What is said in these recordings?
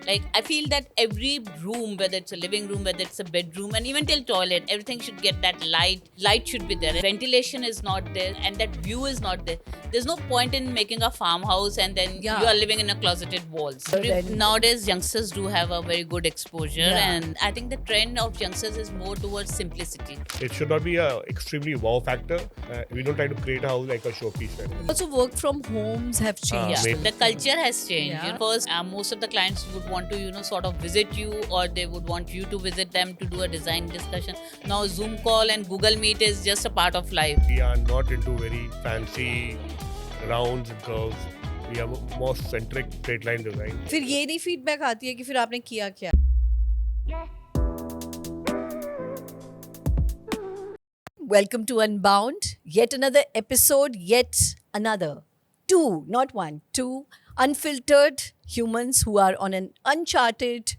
Like I feel that every room, whether it's a living room, whether it's a bedroom, and even till toilet, everything should get that light. Light should be there. Ventilation is not there, and that view is not there. There's no point in making a farmhouse and then Yeah. you are living in a closeted walls. Then- Nowadays, youngsters do have a very good exposure, Yeah. and I think the trend of youngsters is more towards simplicity. It should not be a extremely wow factor. We don't try to create a house like a showpiece. Right? Also, work from homes have changed. Yeah, maybe. the culture has changed. Yeah. You know, first, most of the clients would want to, sort of visit you, or they would want you to visit them to do a design discussion. Now, Zoom call and Google Meet is just a part of life. We are not into very fancy rounds and curves. We are more centric straight line design. फिर ये नहीं feedback आती है कि फिर आपने किया क्या. Welcome to Unbound. Yet another episode, yet another. Two, not one, two unfiltered humans who are on an uncharted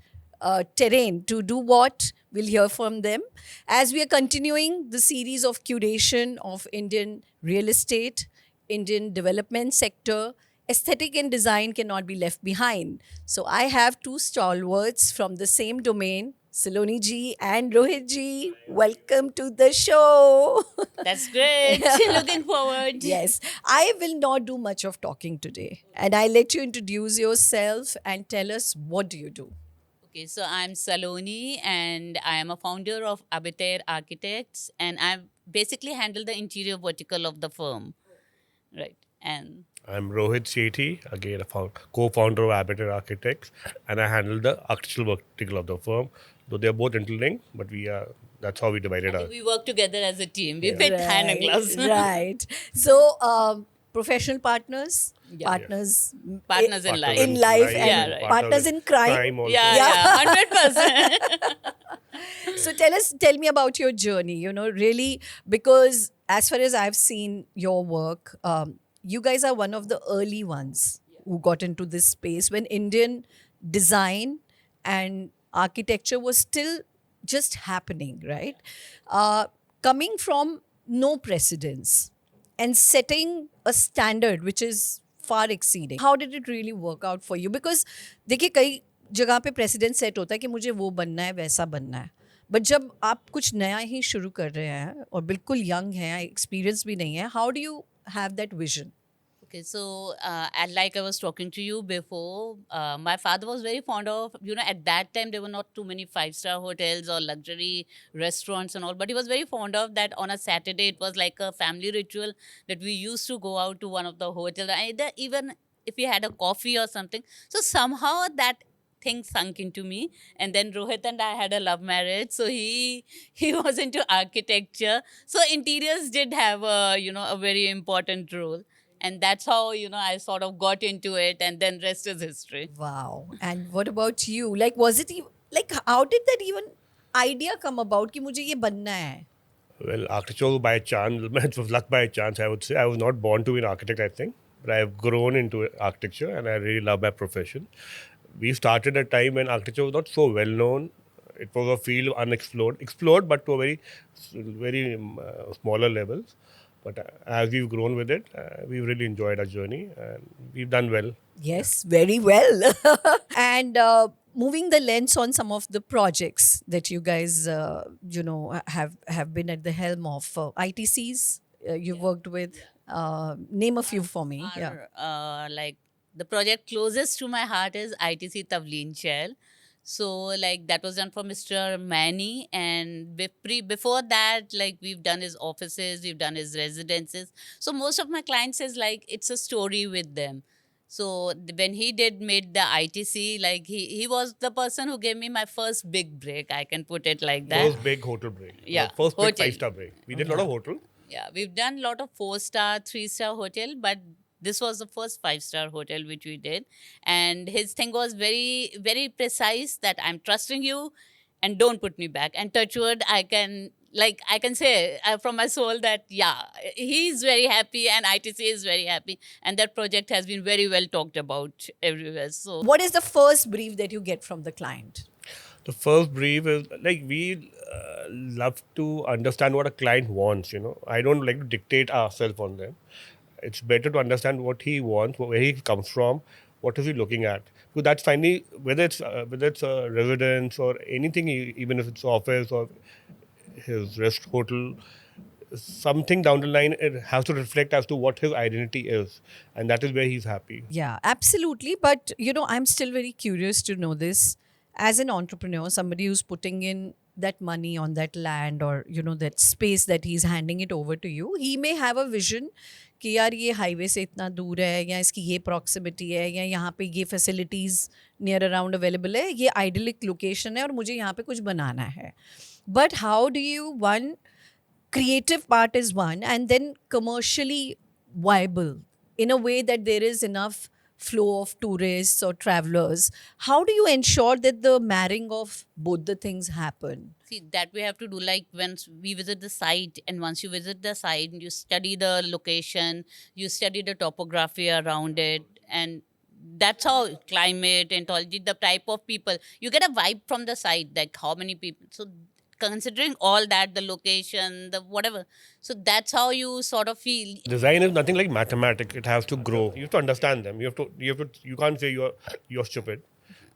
terrain to do what? We'll hear from them. As we are continuing the series of curation of Indian real estate, Indian development sector, aesthetic and design cannot be left behind. So I have two stalwarts from the same domain, Saloni ji and Rohit ji. Welcome to the show. That's great. Looking forward. Yes, I will not do much of talking today. And I let you introduce yourself and tell us what do you do. Okay, so I'm Saloni and I am a founder of Abitair Architects, and I basically handle the interior vertical of the firm. Right. And I'm Rohit Sethi, again a co-founder of Abitair Architects, and I handle the architectural vertical of the firm. Though they are both interlinked, but that's how we divided our. we work together as a team. We fit hand in gloves. Right. So, professional partners, Yeah. partners, Partners in life. in life, Yeah, and right. partners in crime. also. Yeah, 100%. So tell me about your journey. Really, because as far as I've seen your work, you guys are one of the early ones who got into this space when Indian design and architecture was still just happening, right? Coming from no precedence and setting a standard which is far exceeding. How did it really work out for you? Because देखिए कई जगह पे president set होता है कि मुझे वो बनना है वैसा बनना है, बट जब आप कुछ नया ही शुरू कर रहे हैं और बिल्कुल यंग हैं, एक्सपीरियंस भी नहीं है, how do you have that vision? Okay, so and like I was talking to you before, my father was very fond of, at that time there were not too many five-star hotels or luxury restaurants and all, but he was very fond of that. On a Saturday, it was like a family ritual that we used to go out to one of the hotels, either even if we had a coffee or something. So somehow that thing sunk into me, and then Rohit and I had a love marriage, so he was into architecture, so interiors did have a very important role. And that's how, I sort of got into it, and then rest is history. Wow. And what about you? Like, was it like how did that even idea come about कि मुझे ये बनना है? Well, architecture by chance, it was luck by chance, I would say. I was not born to be an architect, I think, but I have grown into architecture and I really love my profession. We started at a time when architecture was not so well known. It was a field explored, but to a very smaller levels. But as we've grown with it, we've really enjoyed our journey and we've done well. Yes, very well. And moving the lens on some of the projects that you guys, have been at the helm of, ITCs you've worked with. Name a few for me. Yeah. Like the project closest to my heart is ITC Tavleen Shell. So like that was done for Mr. Manny, and before that, like we've done his offices, we've done his residences. So most of my clients is like it's a story with them. So when he made the ITC, like he was the person who gave me my first big break. I can put it like that. First big hotel break. Yeah, First big hotel. 5-star break. We did a lot of hotel. Yeah, we've done a lot of 4-star, 3-star hotel, but this was the first 5-star hotel which we did. And his thing was very, very precise that I'm trusting you and don't put me back. And touch wood, I can say from my soul that, yeah, he's very happy and ITC is very happy. And that project has been very well talked about everywhere. So What is the first brief that you get from the client? The first brief is like we love to understand what a client wants. I don't like to dictate ourselves on them. It's better to understand what he wants, where he comes from, what is he looking at. So that's finally whether it's a residence or anything, even if it's office or his rest hotel, something down the line it has to reflect as to what his identity is, and that is where he's happy. Yeah, absolutely. But, I'm still very curious to know this. As an entrepreneur, somebody who's putting in that money on that land or, that space that he's handing it over to you, he may have a vision कि यार ये highway से इतना दूर है या इसकी ये प्रॉक्सिमिटी है या यहाँ पे ये फैसिलिटीज़ नियर अराउंड अवेलेबल है, ये आइडियलिक लोकेशन है और मुझे यहाँ पे कुछ बनाना है. But how do you one creative part is one and then commercially viable in a way that there is enough flow of tourists or travelers? How do you ensure that the marrying of both the things happen? See, that we have to do like once we visit the site, and once you visit the site, you study the location, you study the topography around it, and that's how climate, ecology, the type of people, you get a vibe from the site, like how many people. So considering all that, the location, the whatever, so that's how you sort of feel. Design is nothing like mathematics. It has to grow. You have to understand them. You can't say you're stupid.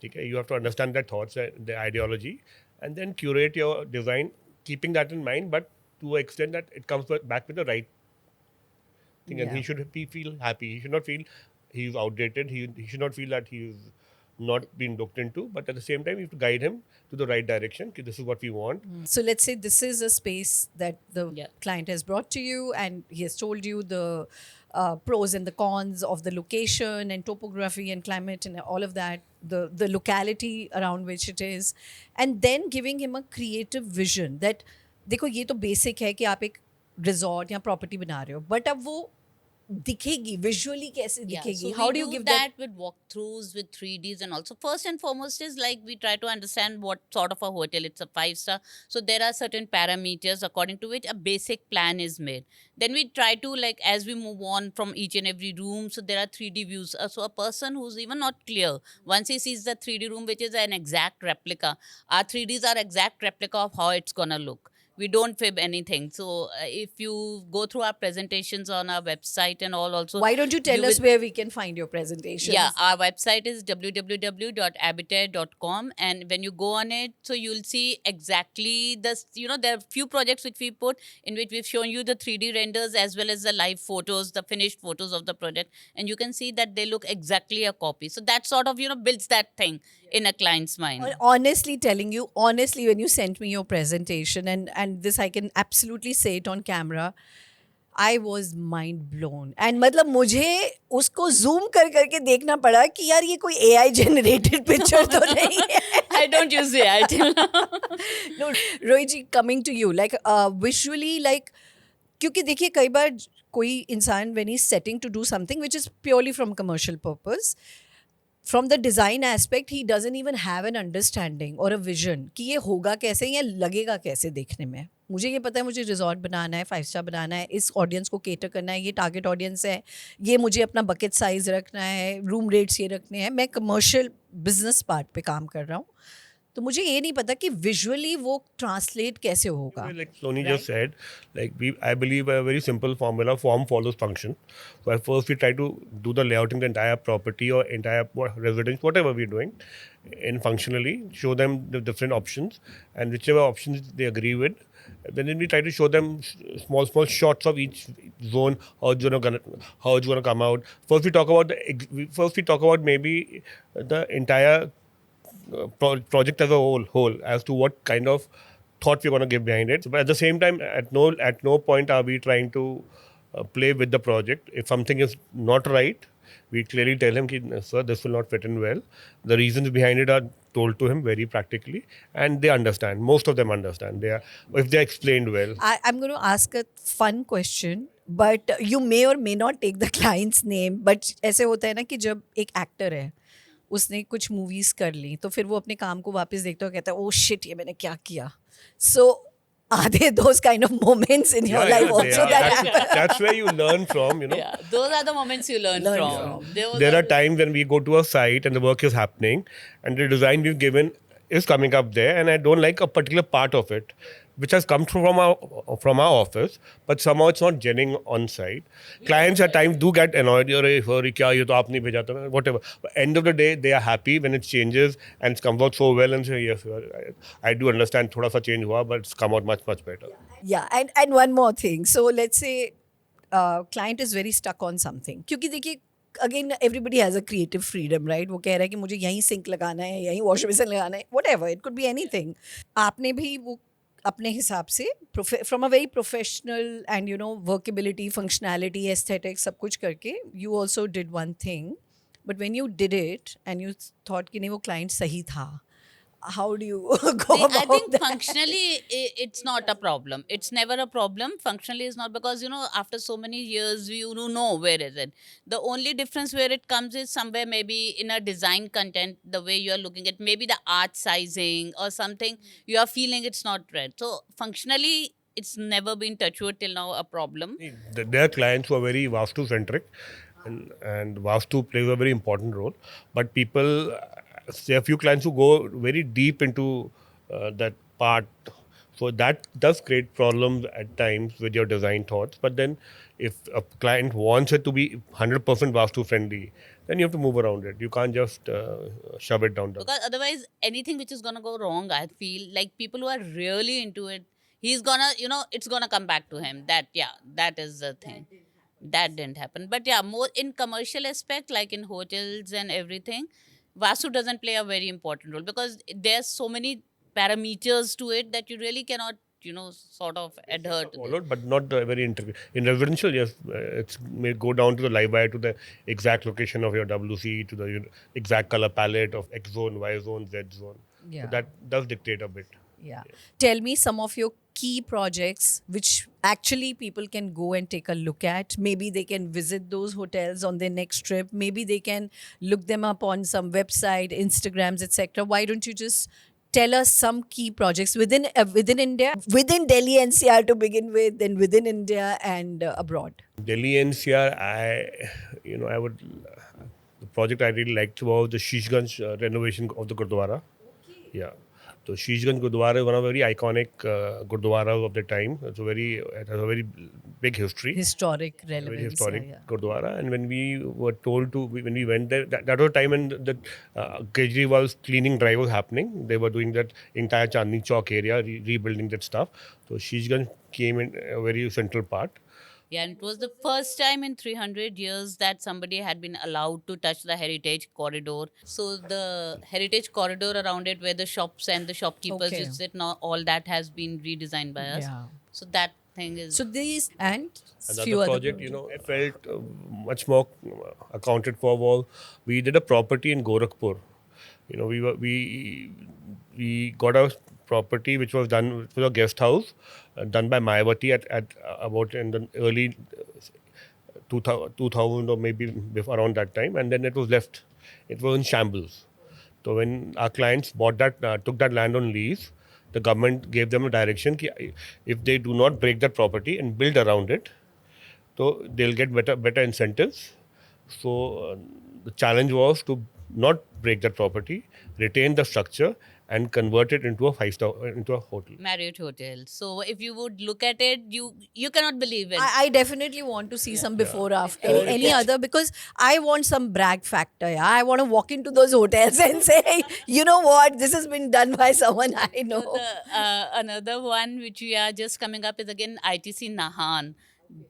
Okay? You have to understand their thoughts, their ideology, and then curate your design, keeping that in mind, but to an extent that it comes back with the right thing. And Yeah. he should feel happy. He should not feel he's outdated. He should not feel that he's not being looked into. But at the same time, you have to guide him to the right direction. Okay, this is what we want. So let's say this is a space that the Yeah. client has brought to you and he has told you the pros and the cons of the location and topography and climate and all of that, the locality around which it is, and then giving him a creative vision that देखो ये तो basic है कि आप एक resort या property बना रहे हो, बट अब वो दिखेगी विजुअली कैसे दिखेगी? So how we do you do give that with walkthroughs, with 3Ds, and also first and foremost is like we try to understand what sort of a hotel. It's a 5-star, so there are certain parameters according to which a basic plan is made. Then we try to, like, as we move on from each and every room, so there are 3D views. So a person who's even not clear, once he sees the 3D room, which is an exact replica, our 3Ds are exact replica of how it's gonna look. We don't fib anything. So if you go through our presentations on our website and all also. Why don't you tell you us will- where we can find your presentations? Yeah, our website is www.abitair.com, and when you go on it, so you'll see exactly this. There are few projects which we put in which we've shown you the 3D renders as well as the live photos, the finished photos of the project, and you can see that they look exactly a copy. So that sort of builds that thing in a client's mind. Honestly telling you, honestly, when you sent me your presentation, and this I can absolutely say it on camera, I was mind blown. And मतलब मुझे उसको zoom कर करके देखना पड़ा कि यार ये कोई AI generated picture तो नहीं है. I don't use AI till now. No, Rohit ji, coming to you, like visually, like क्योंकि देखिए कई बार कोई इंसान when he's setting to do something which is purely from commercial purpose, from the design aspect, he doesn't even have an understanding or a vision कि ये होगा कैसे या लगेगा कैसे देखने में. मुझे ये पता है मुझे रिजॉर्ट बनाना है, 5-स्टार बनाना है, इस ऑडियंस को केटर करना है, ये टारगेट ऑडियंस है, ये मुझे अपना बकेट साइज रखना है, रूम रेट्स ये रखने हैं, मैं कमर्शियल बिजनेस पार्ट पे काम कर रहा हूँ. तो मुझे ये नहीं पता कि विजुअली वो ट्रांसलेट कैसे होगा. Like Sony just said, I believe a very simple formula: form follows function. So at first we try to do the layouting the entire property or entire residence, whatever we're doing, and functionally show them the different options, and whichever options they agree with, then we try to show them small shots of each zone, how it's gonna come out. First we talk about maybe the entire project as a whole as to what kind of thought we're going to give behind it. But at the same time, at no point are we trying to play with the project. If something is not right, we clearly tell him, sir, this will not fit in well. The reasons behind it are told to him very practically, and they understand. Most of them understand. If they're explained well. I'm going to ask a fun question, but you may or may not take the client's name. But ऐसे होता है ना कि जब एक actor है, उसने कुछ मूवीज कर ली, तो फिर वो अपने काम को वापस देखता है, कहता है, ओ शिट, ये मैंने क्या किया. So are there those kind of moments in your life also that happen? That's where you learn from, Yeah, those are the moments you learn from. There are times when we go to a site and the work is happening and the design we've given is coming up there, and I don't like a particular part of it, which has come from our office, but somehow it's not gelling on site. Clients at times do get annoyed. Sorry, kya ye to aap nahi bheja tha, whatever. But end of the day, they are happy when it changes and it's come out so well, and say yes, sir, I do understand. Thoda sa change hua, but it's come out much better. Yeah, and one more thing. So let's say client is very stuck on something. क्योंकि देखिए again everybody has a creative freedom right. वो कह रहा है कि मुझे यहीं sink लगाना है, यहीं वॉश बेसिन लगाना है, whatever it could be anything. आपने भी वो अपने हिसाब से from a very professional and you know workability, functionality, aesthetics सब कुछ करके you also did one thing. But when you did it and you thought कि नहीं वो क्लाइंट सही था, how do you go See, about I think that? functionally it's not a problem. It's never a problem. Functionally is not, because after so many years you know where is it. The only difference where it comes is somewhere maybe in a design content, the way you are looking at maybe the art sizing or something, you are feeling it's not right. So functionally it's never been touchwood till now a problem. There are clients who are very Vastu centric, and Vastu plays a very important role. But people, there are a few clients who go very deep into that part. So that does create problems at times with your design thoughts. But then if a client wants it to be 100% Vastu friendly, then you have to move around it. You can't just shove it down. Because otherwise anything which is gonna go wrong, I feel like people who are really into it, he's gonna it's gonna come back to him. That is the thing. That didn't happen. But yeah, more in commercial aspect, like in hotels and everything, Vastu doesn't play a very important role, because there's so many parameters to it that you really cannot sort of adhere to them. Followed, but not very intricate. In residential, yes, it may go down to the live wire, to the exact location of your WC, to the exact color palette of X zone, Y zone, Z zone. Yeah. So that does dictate a bit. Yeah. Tell me some of your key projects which actually people can go and take a look at. Maybe they can visit those hotels on their next trip. Maybe they can look them up on some website, Instagrams, etc. Why don't you just tell us some key projects within India, within Delhi NCR to begin with, then within India and abroad? Delhi NCR, I would. The project I really liked was the Shishganj renovation of the Gurdwara. Yeah. So Shishganj Gurdwara is one of the very iconic Gurdwaras of the time. It has a very big history. Historic relevance. Very historic yeah. Gurdwara. And when we were told when we went there, that was a time when the Kejriwal's cleaning drive was happening. They were doing that entire Chandni Chowk area, rebuilding that stuff. So Shishganj came in a very central part. Yeah, and it was the first time in 300 years that somebody had been allowed to touch the heritage corridor. So the heritage corridor around it, where the shops and the shopkeepers Okay. used it, now all that has been redesigned by us. Yeah. So that thing is. So these and Another few other project, I felt much more accounted for was we did a property in Gorakhpur. We got a property which was done, it was a guest house done by Mayawati at about in the early 2000 or maybe around that time, and then it was left. It was in shambles. So when our clients bought that, took that land on lease, the government gave them a direction कि if they do not break that property and build around it, so they'll get better incentives. So the challenge was to not break that property, retain the structure, and convert it into a 5-star, into a hotel. Marriott Hotel. So if you would look at it, you cannot believe it. I definitely want to see some before after any other, because I want some brag factor. Yeah? I want to walk into those hotels and say, hey, you know what, this has been done by someone I know. Another one which we are just coming up is again ITC Nahan.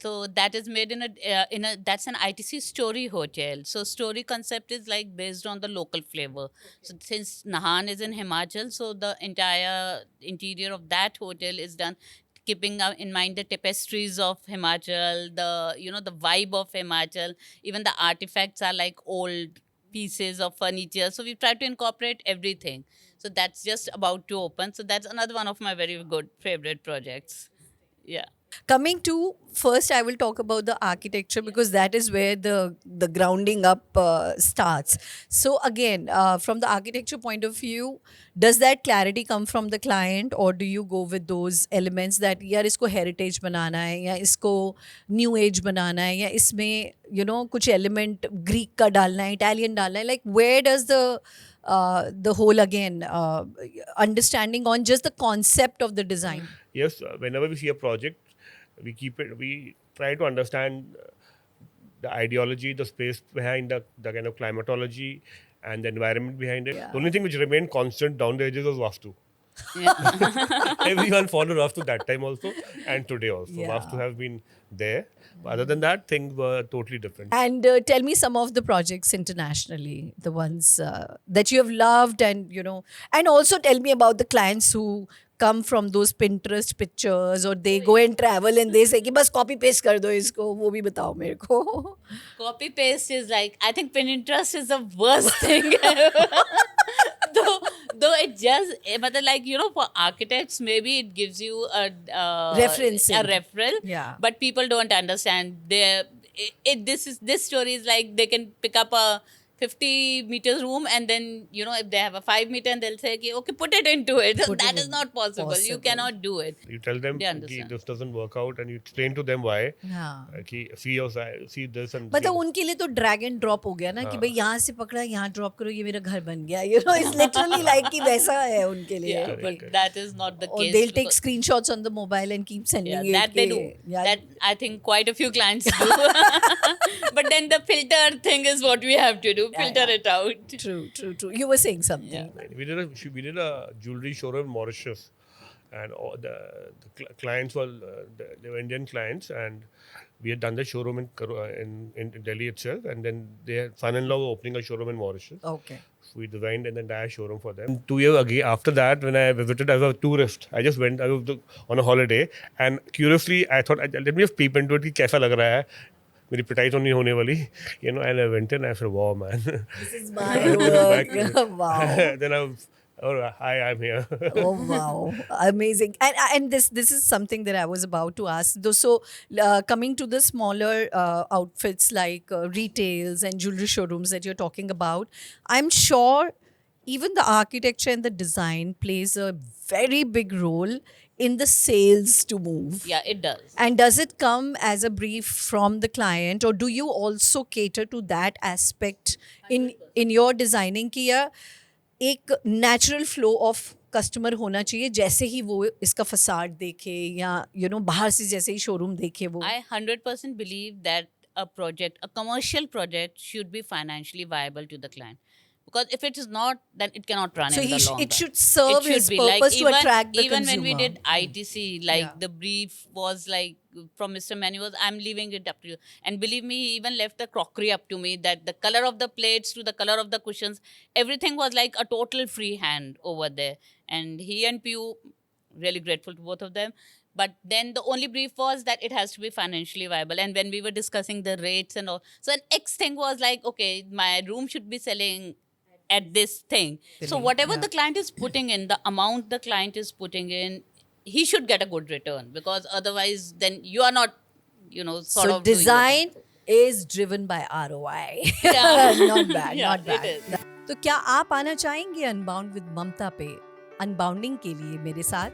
So that is made in a that's an ITC story hotel. So story concept is like based on the local flavor. So since Nahan is in Himachal, so the entire interior of that hotel is done keeping in mind the tapestries of Himachal, the vibe of Himachal. Even the artifacts are like old pieces of furniture. So we've tried to incorporate everything. So that's just about to open. So that's another one of my very good favorite projects. Yeah. Coming to, first I will talk about the architecture, because that is where the grounding up starts. So again, from the architecture point of view, does that clarity come from the client, or do you go with those elements that यार इसको heritage बनाना है, या इसको new age बनाना है, या इसमें कुछ element Greek का डालना है, Italian डालना है, like where does the the whole again understanding on just the concept of the design. Yes, whenever we see a project, we try to understand the ideology, the space behind the kind of climatology and the environment behind it. Yeah. The only thing which remained constant down the edges was Vastu. Yeah. Everyone followed Vastu that time also and today also. Yeah. Vastu has been there. But other than that, things were totally different. And tell me some of the projects internationally, the ones that you have loved, and and also tell me about the clients who come from those Pinterest pictures, or they go and travel and they say कि बस copy paste कर दो इसको, वो भी बताओ मेरे को. Copy paste is like, I think Pinterest is the worst thing ever. though it just but like for architects maybe it gives you a Referencing. a referral, Yeah. but people don't understand this story is like they can pick up a 50 meters room, and then if they have a 5 meter and they'll say okay, put it into it. Put That it is in. not possible. You Possible. cannot do it. You tell them They कि understand. this doesn't work out and you explain to them why. हाँ. कि see this and मतलब उनके लिए तो drag and drop हो गया ना कि भाई यहाँ से पकड़ा यहाँ ड्रॉप करो ये मेरा घर बन गया इट्स लिटरली लाइक कि वैसा है उनके लिए. Yeah, but that is not the Or case. they'll take because- screenshots on the mobile and keep sending Yeah, it. that they do. Yeah. That I think quite a few clients do. But then the filter thing is what we have to do. Filter it out. True. You were saying something. we did a jewelry showroom in Mauritius, and all the clients were they were Indian clients, and we had done the showroom in Delhi itself, and then their son-in-law were opening a showroom in Mauritius. Okay. So we designed an entire showroom for them. 2 years again, after that, when I visited as a tourist, I just went. I was on a holiday, and curiously, I thought, let me just peep into it. कि कैसा लग रहा है? मेरी पिटाई तो नहीं होने वाली, and I went in. I said, "Wow, man!" This is my work. Wow. Then hi, I'm here. Oh wow, amazing. And this is something that I was about to ask. So coming to the smaller outfits like retails and jewelry showrooms that you're talking about, I'm sure even the architecture and the design plays a very big role in the sales to move. Yeah, it does. And does it come as a brief from the client, or do you also cater to that aspect in your designing कि यार एक natural flow of customer होना चाहिए जैसे ही वो इसका facade देखे या बाहर से जैसे ही showroom देखे वो. I 100% believe that a commercial project should be financially viable to the client. Because if it is not, then it cannot run So in the long it run. should serve his be purpose to even, attract the even consumer. when we did ITC, like Yeah. the brief was like from Mr. Manu was, I'm leaving it up to you. And believe me, he even left the crockery up to me, that the color of the plates to the color of the cushions, everything was like a total free hand over there. And he and Pew, really grateful to both of them. But then the only brief was that it has to be financially viable. And when we were discussing the rates and all, so the next thing was like, okay, my room should be selling at this thing. So whatever the client is putting in, the amount the client is putting in, he should get a good return, because otherwise then you are not, sort So of doing the design is driven by ROI. Yeah. Not bad, Yeah, not bad. it is. तो क्या आप आना चाहेंगे unbound with ममता पे अनबाउंडिंग के लिए मेरे साथ?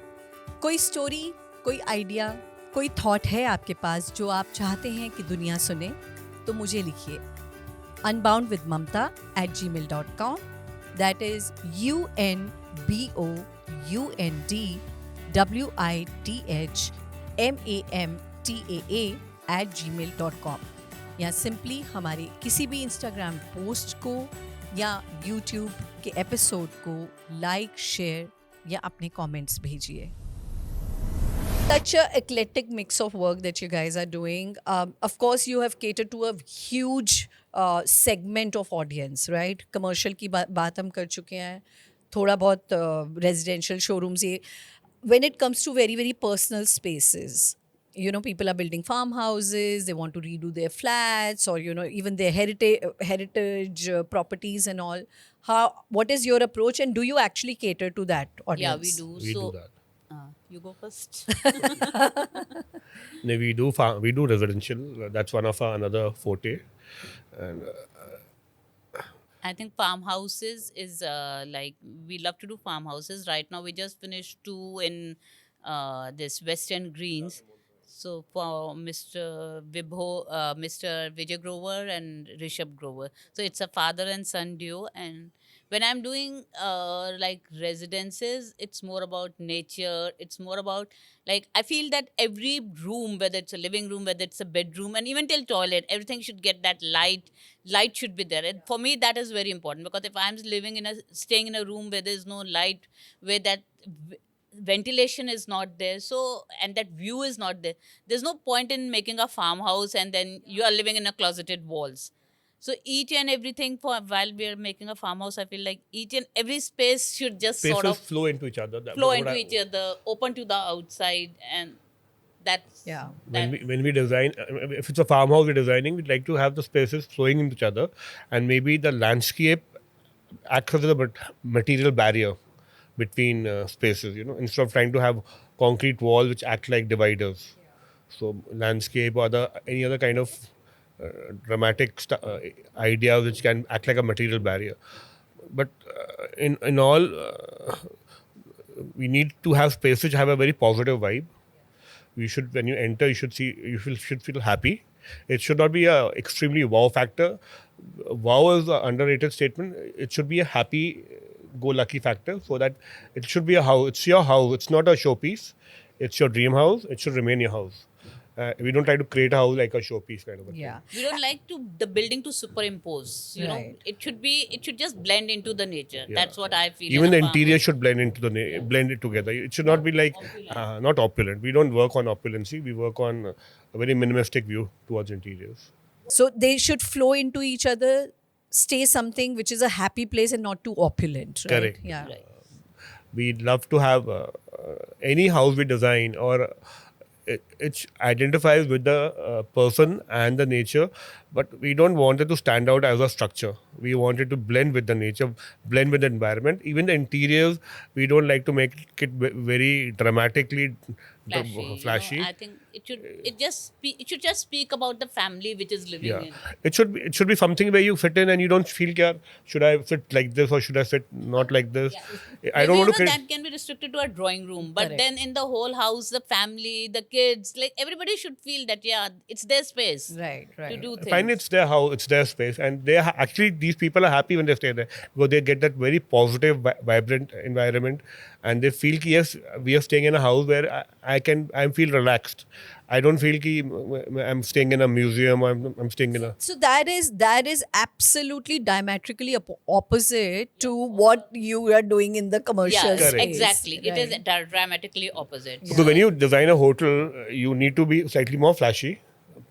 कोई स्टोरी, कोई आइडिया, कोई थॉट है आपके पास जो आप चाहते हैं कि दुनिया सुने, तो मुझे लिखिए unboundwithmamta@gmail.com. That is unboundwithmamta@gmail.com. या सिंपली हमारे किसी भी इंस्टाग्राम पोस्ट को या यूट्यूब के एपिसोड को लाइक, शेयर या अपने कमेंट्स भेजिए. Such a eclectic mix of work that you guys are doing. Of course, you have catered to a huge segment of audience, right? Commercial की बात हम कर चुके हैं, थोड़ा बहुत residential showrooms ये. When it comes to very, very personal spaces, people are building farmhouses, they want to redo their flats, or, even their heritage properties and all. What is your approach, and do you actually cater to that audience? Yeah, we do. We so do that. You go first. No, we do residential. That's one of our another forte. And I think farmhouses is like, we love to do farmhouses. Right now, we just finished 2 in this Western Greens. So for Mr. Vijay Grover and Rishabh Grover. So it's a father and son duo, and When I'm doing like residences, it's more about nature. It's more about like I feel that every room, whether it's a living room, whether it's a bedroom, and even till toilet, everything should get that light. Light should be there. And for me, that is very important because if I'm staying in a room where there's no light, where that ventilation is not there, so and that view is not there, there's no point in making a farmhouse and then you are living in a closeted walls. So each and everything for while we are making a farmhouse, I feel like each and every space should just sort Spaces of flow into each other. flow What into each other, open to the outside, and that's Yeah. when we design, if it's a farmhouse we're designing, we'd like to have the spaces flowing into each other, and maybe the landscape acts as a material barrier between spaces. Instead of trying to have concrete walls which act like dividers. So landscape or any other kind of dramatic idea which can act like a material barrier. But in all, we need to have spaces which have a very positive vibe. You should, when you enter, should feel happy. It should not be a extremely wow factor. Wow is an underrated statement. It should be a happy go lucky factor, so that it should be a house. It's your house. It's not a showpiece. It's your dream house. It should remain your house. We don't try to create a house like a showpiece kind of a Yeah. we don't like to the building to superimpose, you know. Right. It should just blend into the nature. Yeah. That's what I feel. Even the in a interior farmhouse. should blend into blend it together. It should not be like not opulent. We don't work on opulency. We work on a very minimalistic view towards interiors. So they should flow into each other, stay something which is a happy place and not too opulent. Right? Correct. Yeah. Right. We'd love to have any house we design, or it identifies with the person and the nature, but we don't want it to stand out as a structure. We want it to blend with the nature, blend with the environment. Even the interiors, we don't like to make it very dramatically Flashy. I think it should just speak about the family which is living Yeah, in. it should be something where you fit in and you don't feel, "Kya, should I sit like this or should I sit not like this?" I don't Maybe want to even create. that can be restricted to a drawing room, but Correct. then in the whole house, the family, the kids, like everybody should feel that it's their space Right. to Right. do things. Fine, it's their house, it's their space, and actually these people are happy when they stay there because they get that very positive, vibrant environment, and they feel ki, yes, we are staying in a house where I feel relaxed. I don't feel ki I'm staying in a museum. Or I'm staying in a So that is absolutely diametrically opposite to what you are doing in the commercial Yeah, space. Correct. exactly. It is Right. dramatically opposite. because when you design a hotel, you need to be slightly more flashy.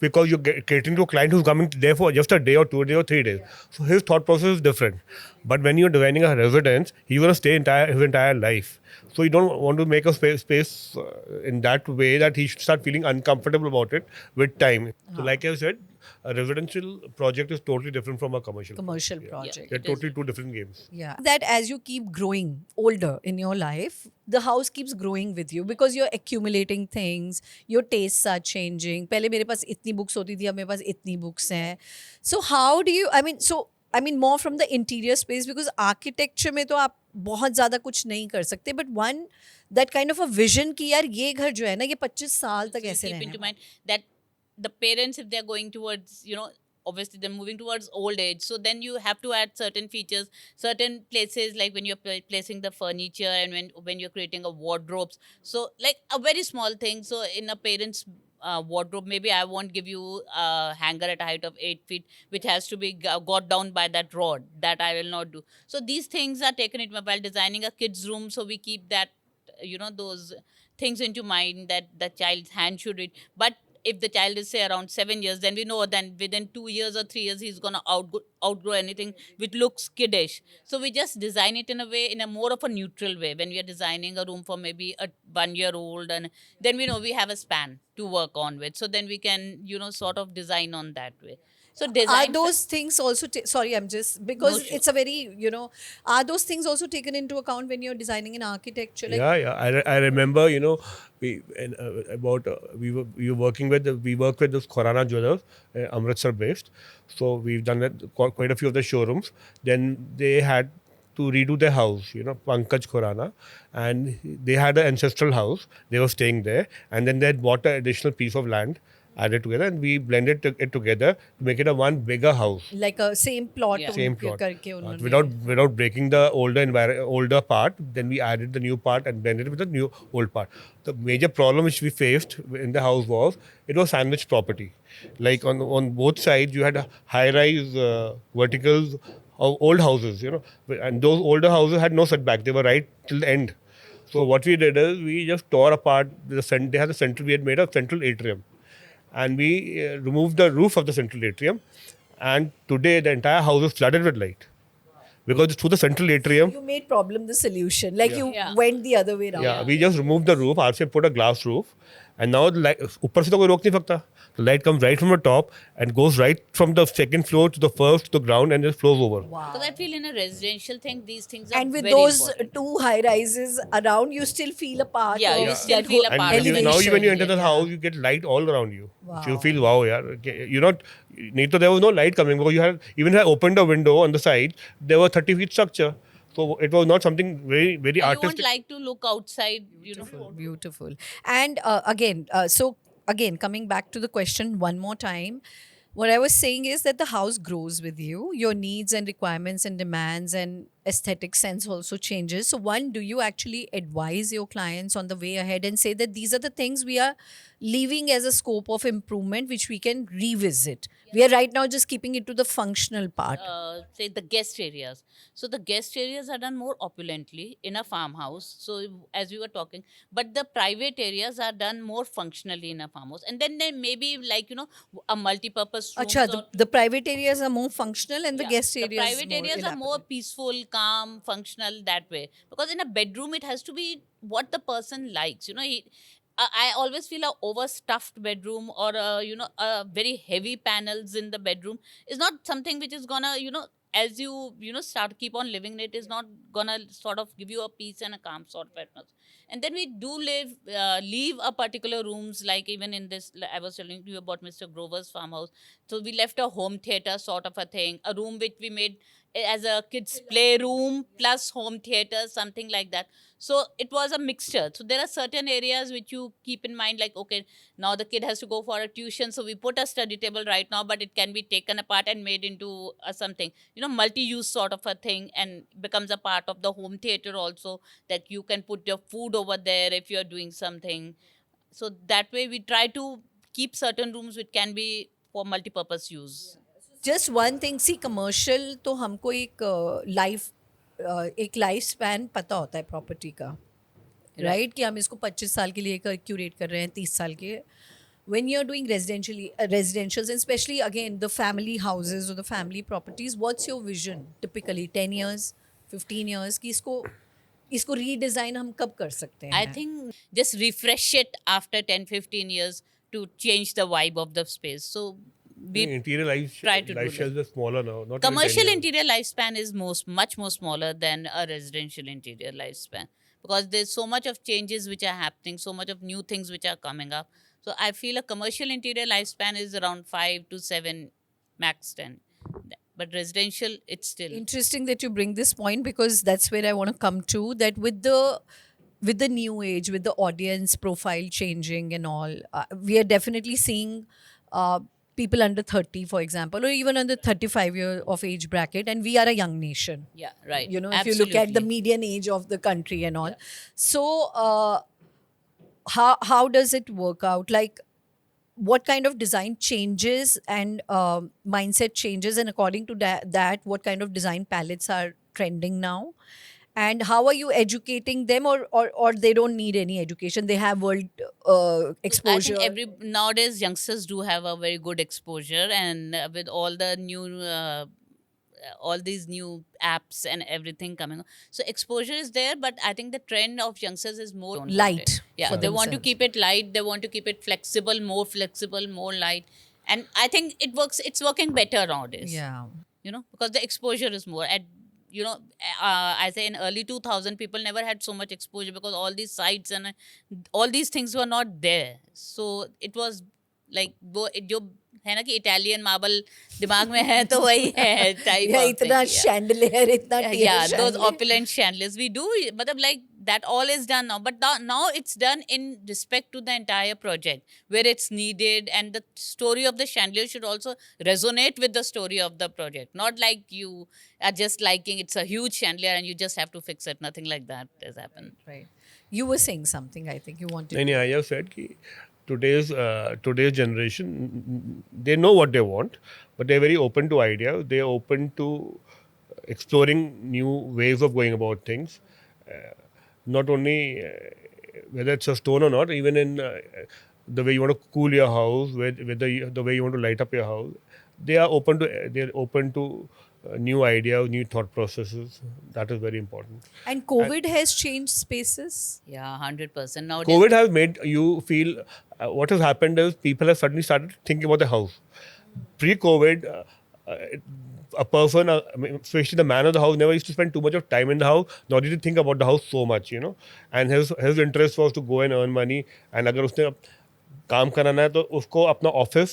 Because you're catering to a client who's coming there for just a day or 2 days or 3 days. So his thought process is different. But when you're designing a residence, he's going to stay his entire life. So you don't want to make a space in that way that he should start feeling uncomfortable about it with time. So like I said, a residential project is totally different from a commercial Project. They're totally two different games. Yeah. That as you keep growing older in your life, the house keeps growing with you because you're accumulating things, your tastes are changing. पहले मेरे पास इतनी books होती थी, अब मेरे पास इतनी books हैं. So how do you, more from the interior space, because architecture में तो आप बहुत ज़्यादा कुछ नहीं कर सकते, but one, that kind of a vision कि यार ये घर जो है ना, ये 25 साल तक You ऐसे keep रहना into है. mind that the parents, if they're going towards, obviously they're moving towards old age, so then you have to add certain features, certain places, like when you're placing the furniture and when you're creating a wardrobes. So like a very small thing. So in a parent's wardrobe, maybe I won't give you a hanger at a height of 8 feet, which has to be got down by that rod. That I will not do. So these things are taken into while designing a kid's room. So we keep that, those things into mind, that the child's hand should reach. But if the child is say around 7 years, then we know then within 2 years or 3 years he's gonna outgrow anything which looks kiddish. So we just design it in a more of a neutral way when we are designing a room for maybe a 1-year-old, and then we know we have a span to work on with. So then we can sort of design on that way. So Are design those things also, sorry, I'm just, because No, sure. it's a very, are those things also taken into account when you're designing an architecture? Like, Yeah. I remember, we work with this Khurana Jewelers, Amritsar based. So we've done quite a few of the showrooms. Then they had to redo their house, Pankaj Khurana, and they had an ancestral house. They were staying there, and then they had bought an additional piece of land added together, and we blended it together to make it a one bigger house. Like a same plot. Yeah. Same plot. करके उन्होंने. Without breaking the older part, then we added the new part and blended it with the new old part. The major problem which we faced in the house was it was sandwich property. Like on both sides, you had high-rise verticals of old houses, and those older houses had no setback. They were right till the end. So what we did is we just tore apart they had a central. We had made a central atrium, and we removed the roof of the central atrium. And today the entire house is flooded with light because through the central atrium. You made problem the solution. Like you Yeah. went the other way around. Yeah, we just removed the roof. RCM put a glass roof, and now the light, ऊपर से तो कोई रोक नहीं सकता. The light comes right from the top and goes right from the second floor to the first to the ground and just flows over. Wow. Because I feel in a residential thing, these things are And with very those important. two high rises around, you still feel a part Yeah, of you still that feel whole a part And of it. now elevation. when you enter the Yeah. house, you get light all around you. Wow. You feel wow, yeah. You're not. There was no light coming because you had even if I opened a window on the side, there were 30 feet structure. So it was not something very And you artistic. won't like to look outside, Beautiful. And again, coming back to the question one more time, what I was saying is that the house grows with you. Your needs and requirements and demands and aesthetic sense also changes. So one, do you actually advise your clients on the way ahead and say that these are the things we are leaving as a scope of improvement which we can revisit? We are right now just keeping it to the functional part. say the guest areas. So the guest areas are done more opulently in a farmhouse. So as we were talking, but the private areas are done more functionally in a farmhouse. And then there may be a multi-purpose room. Acha, the private areas are more functional and the guest The areas private areas are more elaborate. peaceful, calm, functional that way. Because in a bedroom, it has to be what the person likes. I always feel a overstuffed bedroom or a very heavy panels in the bedroom is not something which is gonna as you start keep on living in it is not gonna sort of give you a peace and a calm sort of atmosphere. And then we do leave a particular rooms, like even in this I was telling you about Mr. Grover's farmhouse. So we left a home theater sort of a thing, a room which we made as a kids playroom plus home theater, something like that. So it was a mixture. So there are certain areas which you keep in mind, like, okay, now the kid has to go for a tuition, so we put a study table right now, but it can be taken apart and made into something, multi-use sort of a thing, and becomes a part of the home theater also, that you can put your food over there if you're doing something. So that way we try to keep certain rooms which can be for multi-purpose use. Just one thing, see commercial तो हमको एक life span पता होता है property का, right? कि हम इसको 25 साल के लिए क्यूरेट कर रहे हैं, 30 साल के. When you're doing residentials, and especially again the family houses or the family properties, what's your vision typically? 10 years, 15 years कि इसको redesign हम कब कर सकते हैं? I think just refresh it after 10-15 years to change the vibe of the space. So we Interior try to do life shells are smaller now. Not even 10 commercial years. interior lifespan is much more smaller than a residential interior lifespan, because there's so much of changes which are happening, so much of new things which are coming up. So I feel a commercial interior lifespan is around 5 to 7, max 10. But residential, it's still Interesting that you bring this point, because that's where I want to come to, that with the new age, with the audience profile changing and all, we are definitely seeing people under 30, for example, or even under 35 year of age bracket, and we are a young nation. yeah, right. If you look at the median age of the country and all. So how does it work out? Like, what kind of design changes and mindset changes, and according to that, what kind of design palettes are trending now? And how are you educating them, or they don't need any education? They have world exposure. I think nowadays youngsters do have a very good exposure, and with all the new all these new apps and everything coming on, so exposure is there. But I think the trend of youngsters is more Light Yeah, for they want to themselves. keep it light. They want to keep it flexible, more light, and I think it works. It's working better nowadays. Yeah. Because the exposure is more. I say in early 2000, people never had so much exposure because all these sites and all these things were not there. So it was like वो जो है ना कि Italian marble दिमाग में है तो वही है type Yeah, of thing. itna chandelier, itna tier Yeah, those chandelier. opulent chandeliers we do. मतलब like that all is done now, but now it's done in respect to the entire project where it's needed, and the story of the chandelier should also resonate with the story of the project, not like you are just liking it's a huge chandelier and you just have to fix it. Nothing like that has happened. Right. You were saying something, I think you wanted. And I have said कि today's generation, they know what they want, but they're very open to ideas. They're open to exploring new ways of going about things. Not only whether it's a stone or not, even in the way you want to cool your house, the way you want to light up your house, they're open to new ideas, new thought processes. That is very important. And COVID has changed spaces. Yeah, 100%. Nowadays, COVID has made you feel what has happened is people have suddenly started thinking about the house. Pre-COVID, a person, I mean, especially the man of the house, never used to spend too much of time in the house, nor did he think about the house so much, you know. And his interest was to go and earn money. And अगर उसने काम कराना है तो उसको अपना office,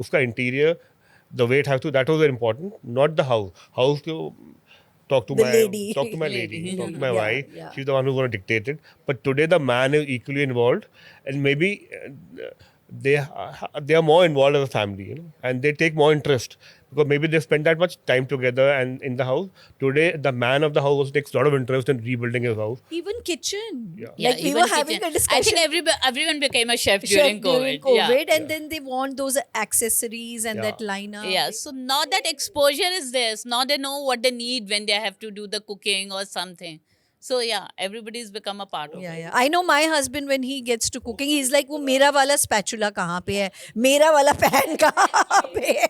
उसका interior, the way it has to, that was very important, not the house. House to talk to The my lady. talk to my lady, talk to my Yeah, wife. yeah. She's the one who's going to dictate it. But today the man is equally involved, and maybe they are more involved as a family, you know, and they take more interest because maybe they spend that much time together and in the house. Today, the man of the house also takes a lot of interest in rebuilding his house. Even kitchen. Yeah. yeah, Like we even were having kitchen. a discussion. I think everyone became a chef, Chef during COVID. Yeah. and then they want those accessories and Yeah. that liner. Yeah, so now that exposure is there, so now they know what they need when they have to do the cooking or something. So yeah, everybody's become a part of Yeah, it. yeah. I know my husband when he gets to cooking, he's like, वो मेरा वाला spatula कहाँ पे है? मेरा वाला pan कहाँ पे है?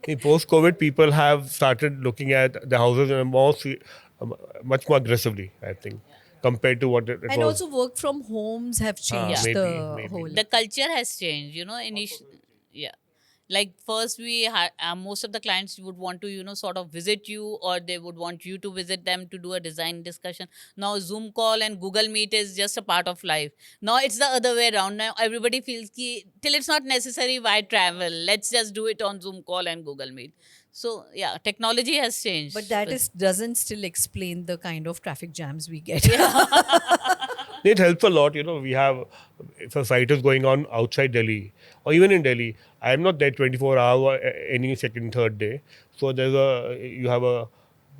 In post-COVID, people have started looking at the houses in a much more aggressively, I think, compared to what it And was. also work from homes have changed maybe, the maybe. whole. The culture has changed, you know. Yeah, like first we had most of the clients would want to sort of visit you, or they would want you to visit them to do a design discussion. Now Zoom call and Google Meet is just a part of life. Now it's the other way around. Now everybody feels ki till it's not necessary, why travel, let's just do it on Zoom call and Google Meet. So yeah, technology has changed. But that doesn't still explain the kind of traffic jams we get. It helps a lot, you know. We have, if a site is going on outside Delhi or even in Delhi, I am not there 24 hours any second, third day. So you have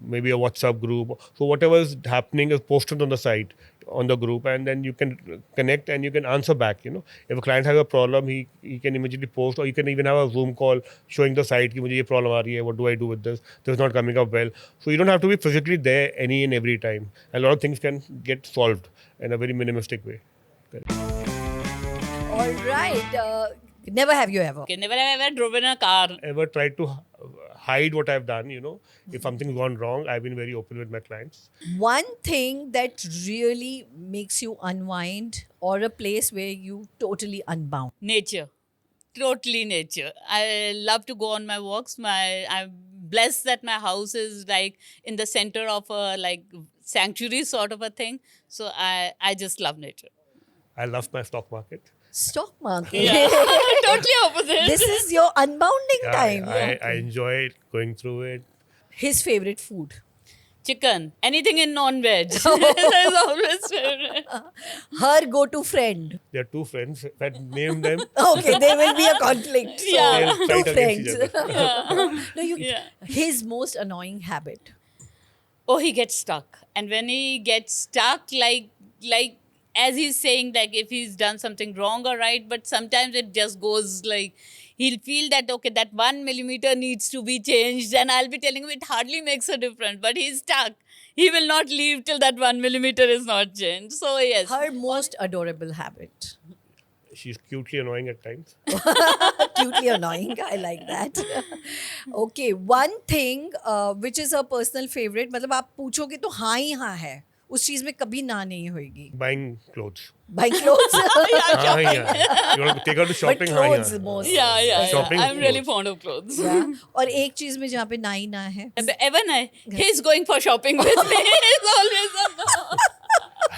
maybe a WhatsApp group. So whatever is happening is posted on the site, on the group, and then you can connect and you can answer back, you know. If a client has a problem, he can immediately post, or you can even have a Zoom call showing the site, कि मुझे ये problem आ रही है, what do I do with this? This is not coming up well. So you don't have to be physically there any and every time. A lot of things can get solved in a very minimalistic way. All right. Never have you ever. okay, never have I ever driven a car. Ever tried to hide what I've done, you know. If something's gone wrong, I've been very open with my clients. One thing that really makes you unwind, or a place where you totally unbound. Nature, totally nature. I love to go on my walks. I'm blessed that my house is like in the center of a like sanctuary sort of a thing. So I just love nature. I love my stock market. Stock market. Totally opposite. This is your unbounding time. I enjoy going through it. His favorite food. Chicken, anything in non-veg. That's always favorite. Her go-to friend. There are two friends. If I name them, Okay, there will be a conflict. So, Yeah. they'll two fight friends. against each other. No, Yeah. His most annoying habit. Oh, he gets stuck. And when he gets stuck, like as he's saying, like if he's done something wrong or right, but sometimes it just goes like he'll feel that okay, that 1 millimeter needs to be changed, and I'll be telling him it hardly makes a difference, but he's stuck. He will not leave till that 1 millimeter is not changed. So yes. Her most adorable habit. She's cutely annoying at times. Cutely annoying. I like that. Okay, one thing which is her personal favorite. मतलब आप पूछोगे तो हाँ ही हाँ है. उस चीज में कभी ना नहीं होएगी. Buying clothes. Buying clothes. हाँ, yeah. You want to take her to But shopping? clothes हाँ, most. Yeah. Shopping I'm really clothes. fond of clothes. Yeah. और एक चीज में जहाँ पे ना ही ना है. Evan, he's going for shopping with me. He's always a no.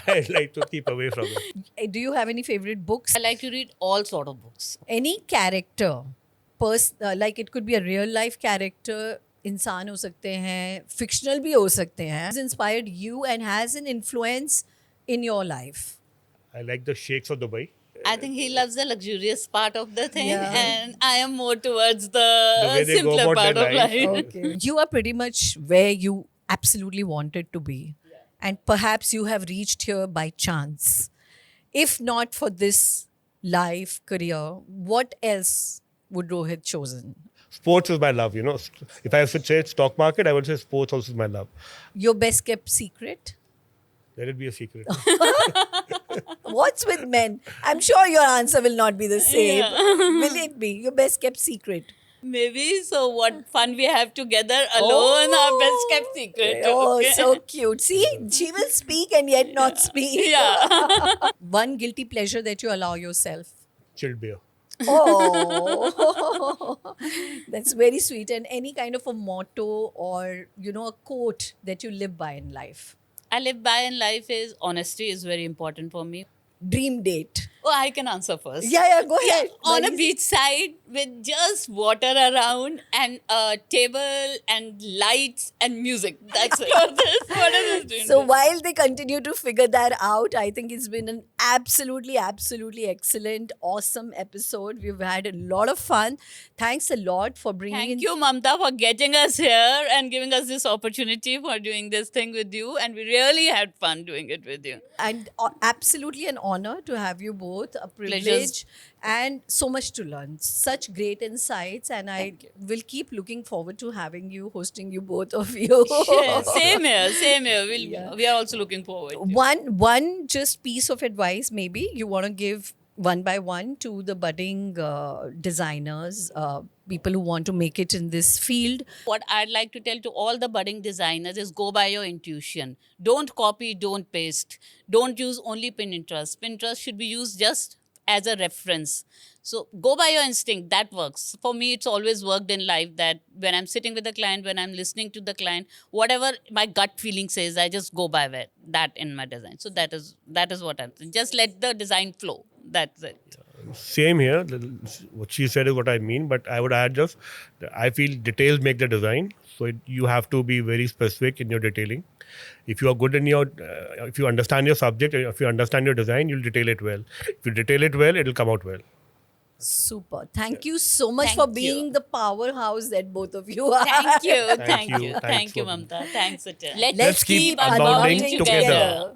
I like to keep away from it. Do you have any favorite books? I like to read all sort of books. Any character, like it could be a real life character, इंसान हो सकते हैं, fictional भी हो सकते हैं, has inspired you and has an influence in your life? I like the shakes of Dubai. I think he loves the luxurious part of the thing, Yeah. and I am more towards The the way they go simpler about part their of life. life. Okay. You are pretty much where you absolutely wanted to be. And perhaps you have reached here by chance. If not for this life, career, what else would Rohit chosen? Sports is my love, If I should say stock market, I would say sports also is my love. Your best kept secret? Let it be a secret. What's with men? I'm sure your answer will not be the same. Yeah. Will it be your best kept secret? Maybe. So, what fun we have together alone, our best kept secret. Oh, okay? so cute. See, she will speak and yet not speak. Yeah. One guilty pleasure that you allow yourself. Chilled beer. Oh, that's very sweet. And any kind of a motto or, a quote that you live by in life. I live by in life is honesty is very important for me. Dream date. Oh, I can answer first. Yeah, go ahead. On a Buddies. beach side with just water around and a table and lights and music. That's it. What is this doing? So while they continue to figure that out, I think it's been an absolutely excellent, awesome episode. We've had a lot of fun. Thanks a lot for bringing in. Thank you, Mamta, for getting us here and giving us this opportunity for doing this thing with you. And we really had fun doing it with you. And absolutely an honor to have you both, a privilege, Pleasures. and so much to learn. Such great insights, and I Thank you. will keep looking forward to having you, hosting you, both of you. Yeah, same here, same here. Yeah. We are also looking forward. to. One just piece of advice maybe you want to give one by one to the budding designers, people who want to make it in this field. What I'd like to tell to all the budding designers is go by your intuition. Don't copy, don't paste. Don't use only Pinterest. Pinterest should be used just as a reference. So go by your instinct. That works. For me, it's always worked in life that when I'm sitting with the client, when I'm listening to the client, whatever my gut feeling says, I just go by that in my design. So that is what I'm saying. Just let the design flow. That's it. Same here. What she said is what I mean, but I would add just, I feel details make the design. So you have to be very specific in your detailing. If you are good in if you understand your subject, if you understand your design, you'll detail it well. If you detail it well, it'll come out well. Super. Thank you so much Thank for you. being the powerhouse that both of you are. Thank you. Thank you. Thank you, Thanks for- Mamta. Thanks, Achan. Let's keep unbounding unbounding together. together.